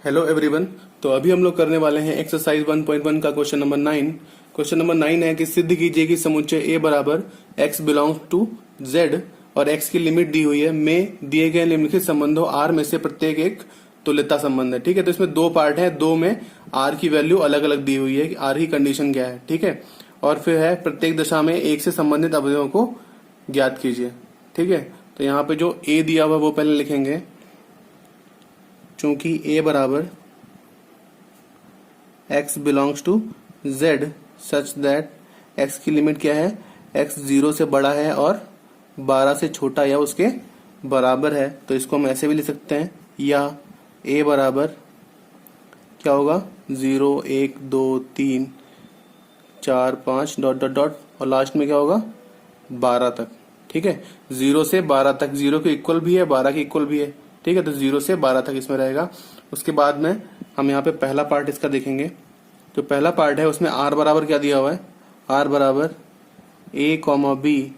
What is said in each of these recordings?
Hello everyone. तो अभी हम लोग करने वाले हैं एक्सरसाइज 1.1 का क्वेश्चन नंबर 9। क्वेश्चन नंबर 9 है कि सिद्ध कीजिए कि समुच्चय ए बराबर x बिलोंग्स टू z और x की लिमिट दी हुई है में दिए गए निम्नलिखित संबंधों r में से प्रत्येक एक तुल्यता संबंध है। ठीक है, तो इसमें दो पार्ट है, दो में r की वैल्यू अलग अलग दी हुई है कि r की कंडीशन क्या है। ठीक है, और फिर है प्रत्येक दशा में एक से संबंधित अवयवों को ज्ञात कीजिए। ठीक है, तो यहाँ पे जो a दिया हुआ वो पहले लिखेंगे। चूंकि a बराबर x belongs to z such that x की लिमिट क्या है, x 0 से बड़ा है और 12 से छोटा या उसके बराबर है, तो इसको हम ऐसे भी लिख सकते हैं, या a बराबर क्या होगा 0 1 2 3 4 5 डॉट डॉट डॉट और लास्ट में क्या होगा 12 तक। ठीक है, 0 से 12 तक, 0 के इक्वल भी है 12 के इक्वल भी है। ठीक है, तो 0 से 12 तक इसमें रहेगा। उसके बाद में हम यहाँ पे पहला पार्ट इसका देखेंगे। जो पहला पार्ट है उसमें r बराबर क्या दिया हुआ है, r बराबर a comma B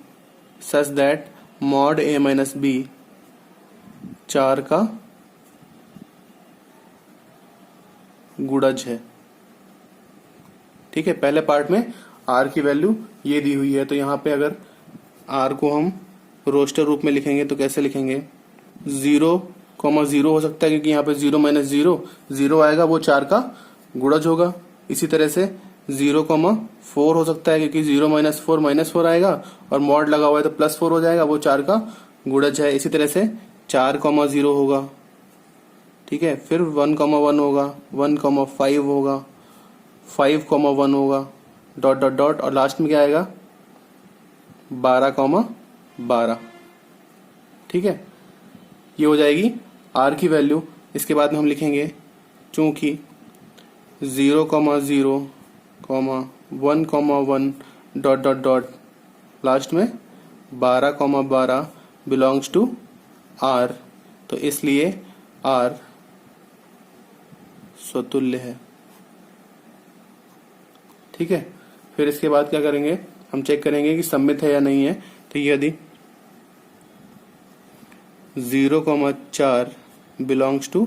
such that mod a minus B 4 का गुणज है। ठीक है, पहले पार्ट में r की वैल्यू ये दी हुई है, तो यहाँ पे अगर r को हम रोस्टर रूप में लिखेंगे तो कैसे लिखेंगे, 0,0 हो सकता है क्योंकि यहाँ पे 0 माइनस 0 आएगा, वो 4 का गुणज होगा। इसी तरह से 0,4 हो सकता है क्योंकि 0 माइनस 4 आएगा और मॉड लगा हुआ है तो प्लस 4 हो जाएगा, वो 4 का गुणज है। इसी तरह से 4,0 होगा। ठीक है, फिर 1,1 होगा, 1,5 होगा, 5,1 होगा, डॉट डॉट डॉट और लास्ट में क्या आएगा 12,12। ठीक है, ये हो जाएगी r की वैल्यू। इसके बाद में हम लिखेंगे चूंकि 0,0, 1,1 डॉट डॉट डॉट लास्ट में 12,12 बिलोंग्स टू r, तो इसलिए r स्वतुल्य है। ठीक है, फिर इसके बाद क्या करेंगे, हम चेक करेंगे कि सममित है या नहीं है। तो यदि 0,4 बिलोंग्स टू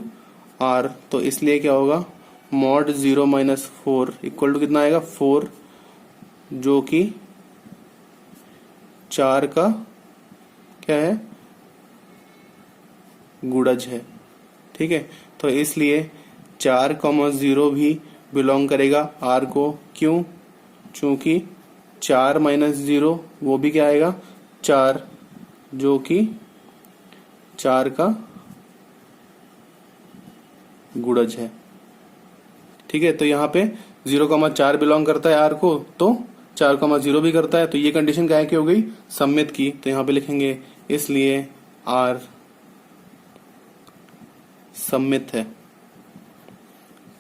r, तो इसलिए क्या होगा मॉड 0 माइनस 4 इक्वल टू कितना आएगा 4, जो कि 4 का क्या है गुणज है। ठीक है, तो इसलिए 4,0 भी बिलोंग करेगा r को। क्यों, चूंकि 4 माइनस 0 वो भी क्या आएगा 4, जो कि 4 का गुणज है। ठीक है, तो यहाँ पे 0,4 बिलोंग करता है r को, तो 4,0 भी करता है, तो ये कंडीशन क्या है कि हो गई सममित की। तो यहाँ पे लिखेंगे इसलिए r सममित है।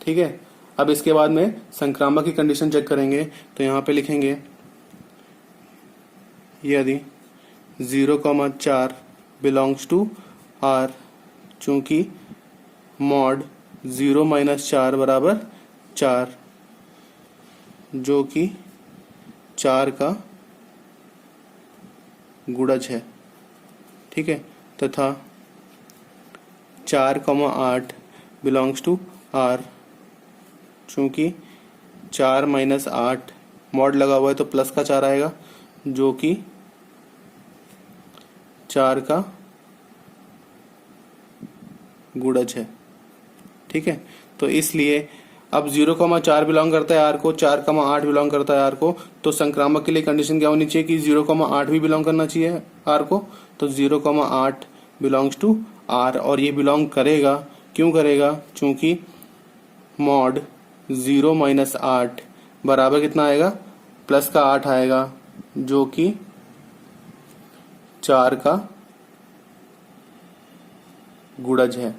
ठीक है, अब इसके बाद में संक्रामक की कंडीशन चेक करेंगे। तो यहाँ पे लिखेंगे यदि 0,4 बिलोंग्स टू r, चूंकि मॉड 0 माइनस 4 बराबर 4, जो कि 4 का गुणज है। ठीक है, तथा 4,8 बिलोंग्स टू r, चूंकि 4 माइनस 8 मॉड लगा हुआ है तो प्लस का 4 आएगा, जो कि 4 का गुणज है। ठीक है, तो इसलिए अब 0,4 बिलोंग करता है r को, 4,8 बिलोंग करता है r को, तो संक्रामक के लिए कंडीशन क्या होनी चाहिए कि 0,8 भी बिलोंग करना चाहिए r को। तो 0,8 बिलोंग्स टू r, और ये बिलोंग करेगा, क्यों करेगा, चूंकि मॉड 0 माइनस 8 बराबर कितना आएगा प्लस का 8 आएगा, जो कि 4 का गुणज है।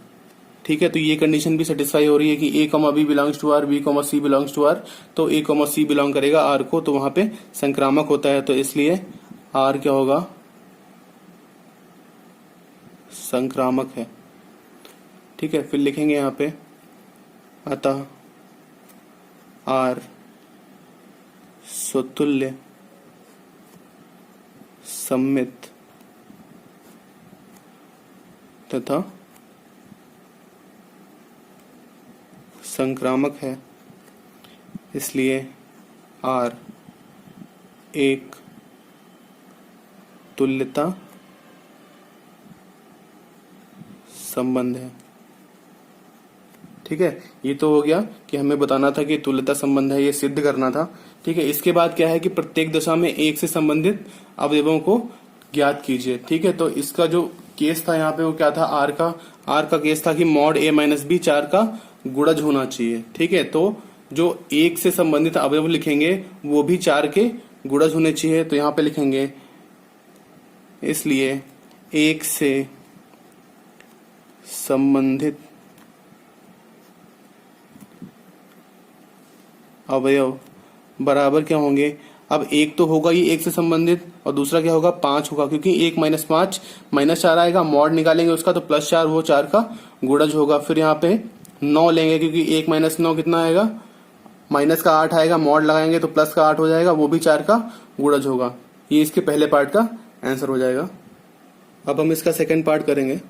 ठीक है, तो ये कंडीशन भी सेटिस्फाई हो रही है कि a, b belongs to r, b, c belongs to r, तो a, c बिलोंग करेगा r को, तो वहां पे संक्रामक होता है, तो इसलिए r क्या होगा संक्रामक है। ठीक है, फिर लिखेंगे यहाँ पे अतः r स्वतुल्य सममित तथा संक्रामक है, इसलिए R एक तुल्यता संबंध है। ठीक है, ये तो हो गया कि हमें बताना था कि तुल्यता संबंध है, ये सिद्ध करना था। ठीक है, इसके बाद क्या है कि प्रत्येक दशा में एक से संबंधित अवयवों को ज्ञात कीजिए। ठीक है, तो इसका जो केस था यहाँ पे वो क्या था, आर का केस था कि मॉड a माइनस बी 4 का गुणज होना चाहिए। ठीक है, तो जो एक से संबंधित अवयव लिखेंगे वो भी 4 के गुणज होने चाहिए। तो यहाँ पे लिखेंगे इसलिए एक से संबंधित अवयव बराबर क्या होंगे, अब एक तो होगा ये एक से संबंधित और दूसरा क्या होगा 5 होगा, क्योंकि 1 माइनस 5 माइनस 4 आएगा, मॉड निकालेंगे उसका तो प्लस 4 वो 4 का गुणज होगा। फिर यहाँ पे 9 लेंगे क्योंकि 1 माइनस 9 कितना आएगा, माइनस का 8 आएगा, मॉड लगाएंगे तो प्लस का 8 हो जाएगा, वो भी 4 का गुणज होगा। ये इसके पहले पार्ट का आंसर हो जाएगा। अब हम इसका सेकेंड पार्ट करेंगे।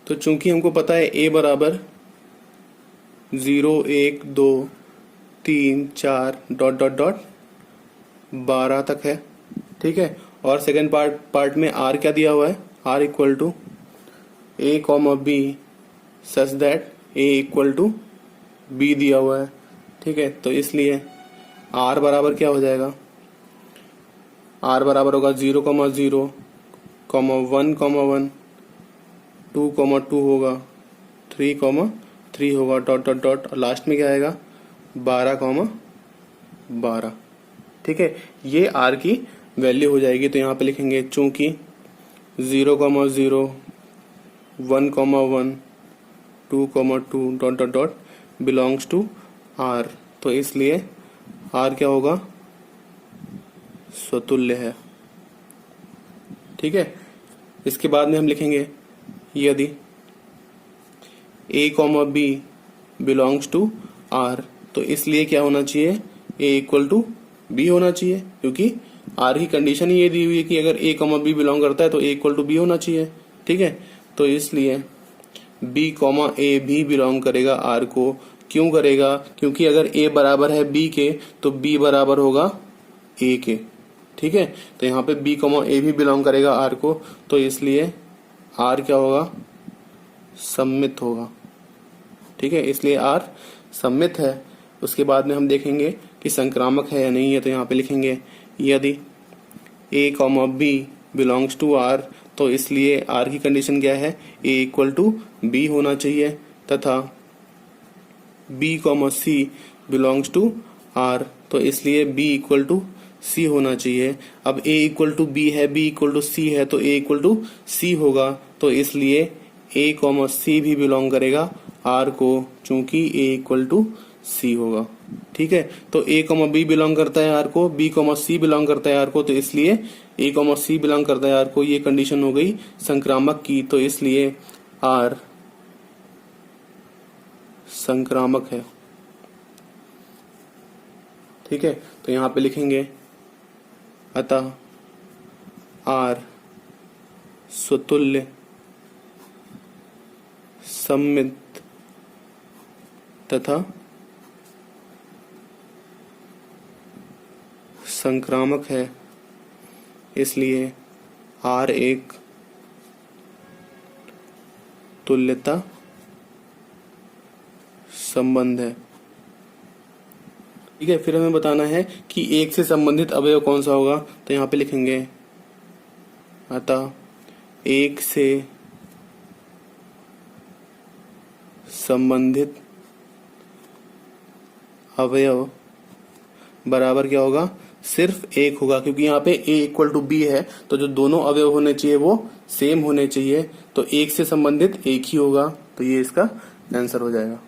तो चूंकि हमको पता है a बराबर 0 1 2 3 4 डॉट डॉट डॉट 12 तक है। ठीक है, और सेकेंड पार्ट में r क्या दिया हुआ है, r equal to a comma b such that a equal to b दिया हुआ है। ठीक है, तो इसलिए r बराबर क्या हो जाएगा, r बराबर होगा 0 कॉमा 0 कॉमा 1 कॉमा 1 2 कॉमा 2 होगा 3 कॉमा 3 होगा डॉट डॉट डॉट और लास्ट में क्या आएगा 12 कॉमा 12। ठीक है, ये r की वैल्यू हो जाएगी। तो यहाँ पे लिखेंगे चूंकि 0 comma 0 1 comma 1 2 comma 2 dot dot dot belongs to r, तो इसलिए r क्या होगा, स्वतुल्य है। ठीक है, इसके बाद में हम लिखेंगे यदि a comma b belongs to r, तो इसलिए क्या होना चाहिए, a इक्वल टू b होना चाहिए, क्योंकि r की कंडीशन ही ये दी हुई है कि अगर a कॉमा b बिलोंग करता है तो a इक्वल टू b होना चाहिए। ठीक है, तो इसलिए b कॉमा a भी बिलोंग करेगा r को। क्यों करेगा, क्योंकि अगर a बराबर है b के तो b बराबर होगा a के। ठीक है, तो यहाँ पे b कॉमा a भी बिलोंग करेगा r को, तो इसलिए r क्या होगा, सम्मित होगा। ठीक है, इसलिए r सम्मित है। उसके बाद में हम देखेंगे कि संक्रामक है या नहीं है। तो यहाँ पे लिखेंगे यदि a comma b belongs to r, तो इसलिए r की कंडीशन क्या है, a इक्वल टू b होना चाहिए, तथा b comma c belongs to r, तो इसलिए b इक्वल टू c होना चाहिए। अब a इक्वल टू b है, b इक्वल टू c है, तो a इक्वल टू c होगा, तो इसलिए a कॉमा c भी बिलोंग करेगा r को, चूंकि a इक्वल टू c होगा। ठीक है, तो a कॉमा b बिलोंग करता है r को, b कॉमा c बिलोंग करता है r को, तो इसलिए a कॉमा c बिलोंग करता है r को। ये कंडीशन हो गई संक्रामक की, तो इसलिए r संक्रामक है। ठीक है, तो यहाँ पे लिखेंगे अतः r स्वतुल्य सम्मित तथा संक्रामक है, इसलिए R एक तुल्यता संबंध है। ठीक है, फिर हमें बताना है कि एक से संबंधित अवयव कौन सा होगा। तो यहाँ पे लिखेंगे अतः एक से संबंधित अवयव बराबर क्या होगा, सिर्फ एक होगा, क्योंकि यहाँ पे a इक्वल टू b है, तो जो दोनों अवयव होने चाहिए वो सेम होने चाहिए, तो एक से संबंधित एक ही होगा, तो ये इसका आंसर हो जाएगा।